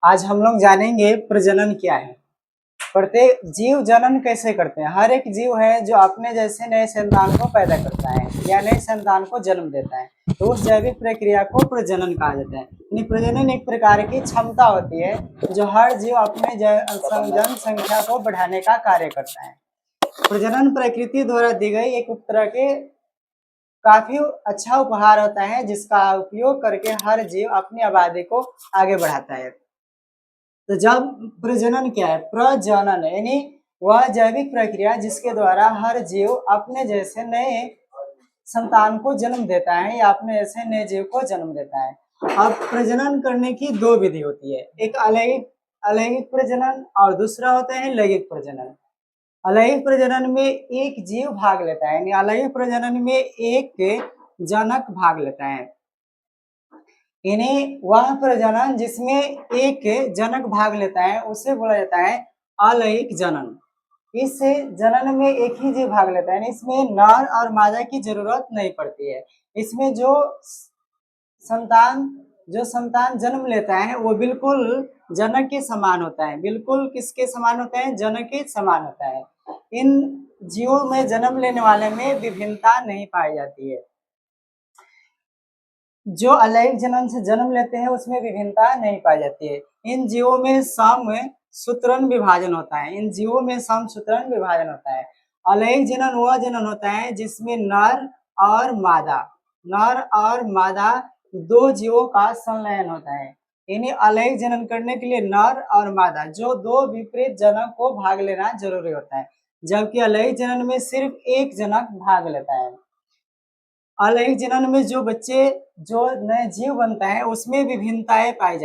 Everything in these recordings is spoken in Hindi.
आज हम लोग जानेंगे प्रजनन क्या है। प्रत्येक जीव जनन कैसे करते हैं। हर एक जीव है जो अपने जैसे नए संतान को पैदा करता है या नए संतान को जन्म देता है, तो उस जैविक प्रक्रिया को प्रजनन कहा जाता है। यानी प्रजनन एक प्रकार की क्षमता होती है जो हर जीव अपने जनसंख्या को बढ़ाने का कार्य करता है। प्रजनन प्रकृति द्वारा दी गई एक तरह के काफी अच्छा उपहार होता है जिसका उपयोग करके हर जीव अपनी आबादी को आगे बढ़ाता है। तो जब प्रजनन क्या है, प्रजनन यानी वह जैविक प्रक्रिया जिसके द्वारा हर जीव अपने जैसे नए संतान को जन्म देता है या अपने जैसे नए जीव को जन्म देता है। अब प्रजनन करने की दो विधि होती है, एक अलैंगिक प्रजनन और दूसरा होता है लैंगिक प्रजनन। अलैंगिक प्रजनन में एक जीव भाग लेता है, यानी अलैंगिक प्रजनन में एक जनक भाग लेता है। इन्हें वह प्रजनन जिसमें एक जनक भाग लेता है उसे बोला जाता है अलैंगिक जनन। इस जनन में एक ही जीव भाग लेता है, इसमें नर और मादा की जरूरत नहीं पड़ती है। इसमें जो संतान जन्म लेता है वो बिल्कुल जनक के समान होता है। बिल्कुल किसके समान होता है? जनक के समान होता है। इन जीवों में जन्म लेने वाले में विभिन्नता नहीं पाई जाती है। जो अलैंगिक जनन से जन्म लेते हैं उसमें विभिन्नता नहीं पाई जाती है। इन जीवों में समसूत्रण विभाजन होता है। इन जीवों में समसूत्रण विभाजन होता है। अलैंगिक जनन वह जनन होता है जिसमें नर और मादा दो जीवों का संलयन होता है। इन्हें अलैंगिक जनन करने के लिए नर और मादा जो दो विपरीत जनक को भाग लेना जरूरी होता है, जबकि अलैंगिक जनन में सिर्फ एक जनक भाग लेता है। अलैंगिक जनन में जो नए जीव बनता है उसमें विभिन्नताएं पाई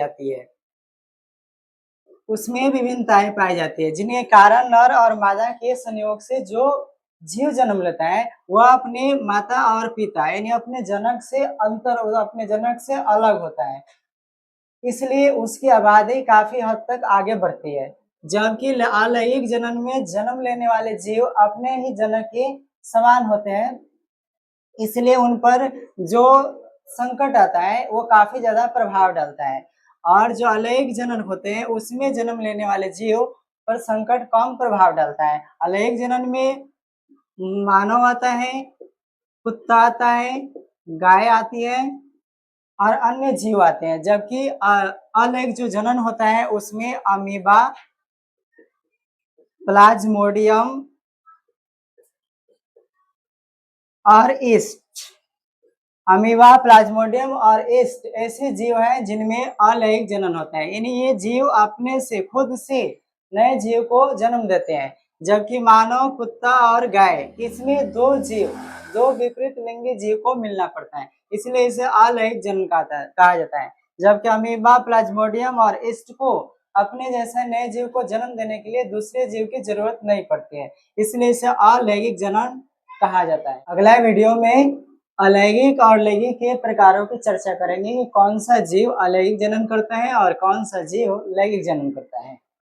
जाती है, जिन्हें कारण नर और मादा के संयोग से जो जीव जन्म लेता है वह अपने माता और पिता यानी अपने जनक से अलग होता है, इसलिए उसकी आबादी काफी हद तक आगे बढ़ती है। जबकि अलैंगिक जनन में जन्म लेने वाले जीव अपने ही जनक के समान होते हैं, इसलिए उन पर जो संकट आता है वो काफी ज्यादा प्रभाव डालता है। और जो अलैंगिक जनन होते हैं उसमें जन्म लेने वाले जीव पर संकट कम प्रभाव डालता है। अलैंगिक जनन में मानव आता है, कुत्ता आता है, गाय आती है और अन्य जीव आते हैं, जबकि अलैंगिक जो जनन होता है उसमें अमीबा, प्लाज्मोडियम और ईस्ट ऐसे जीव हैं जिनमें अलैंगिक जनन होता है। यानी ये जीव अपने से खुद से नए जीव को जन्म देते हैं, जबकि मानव, कुत्ता और गाय इसमें दो विपरीत लिंगी जीव को मिलना पड़ता है, इसलिए इसे अलैंगिक जनन कहा जाता है। जबकि अमीबा, प्लाज्मोडियम और ईस्ट को अपने जैसे नए जीव को जन्म देने के लिए दूसरे जीव की जरूरत नहीं पड़ती है, इसलिए इसे अलैंगिक जनन कहा जाता है। अगला वीडियो में अलैंगिक और लैंगिक के प्रकारों की चर्चा करेंगे कि कौन सा जीव अलैंगिक जनन करता है और कौन सा जीव लैंगिक जनन करता है।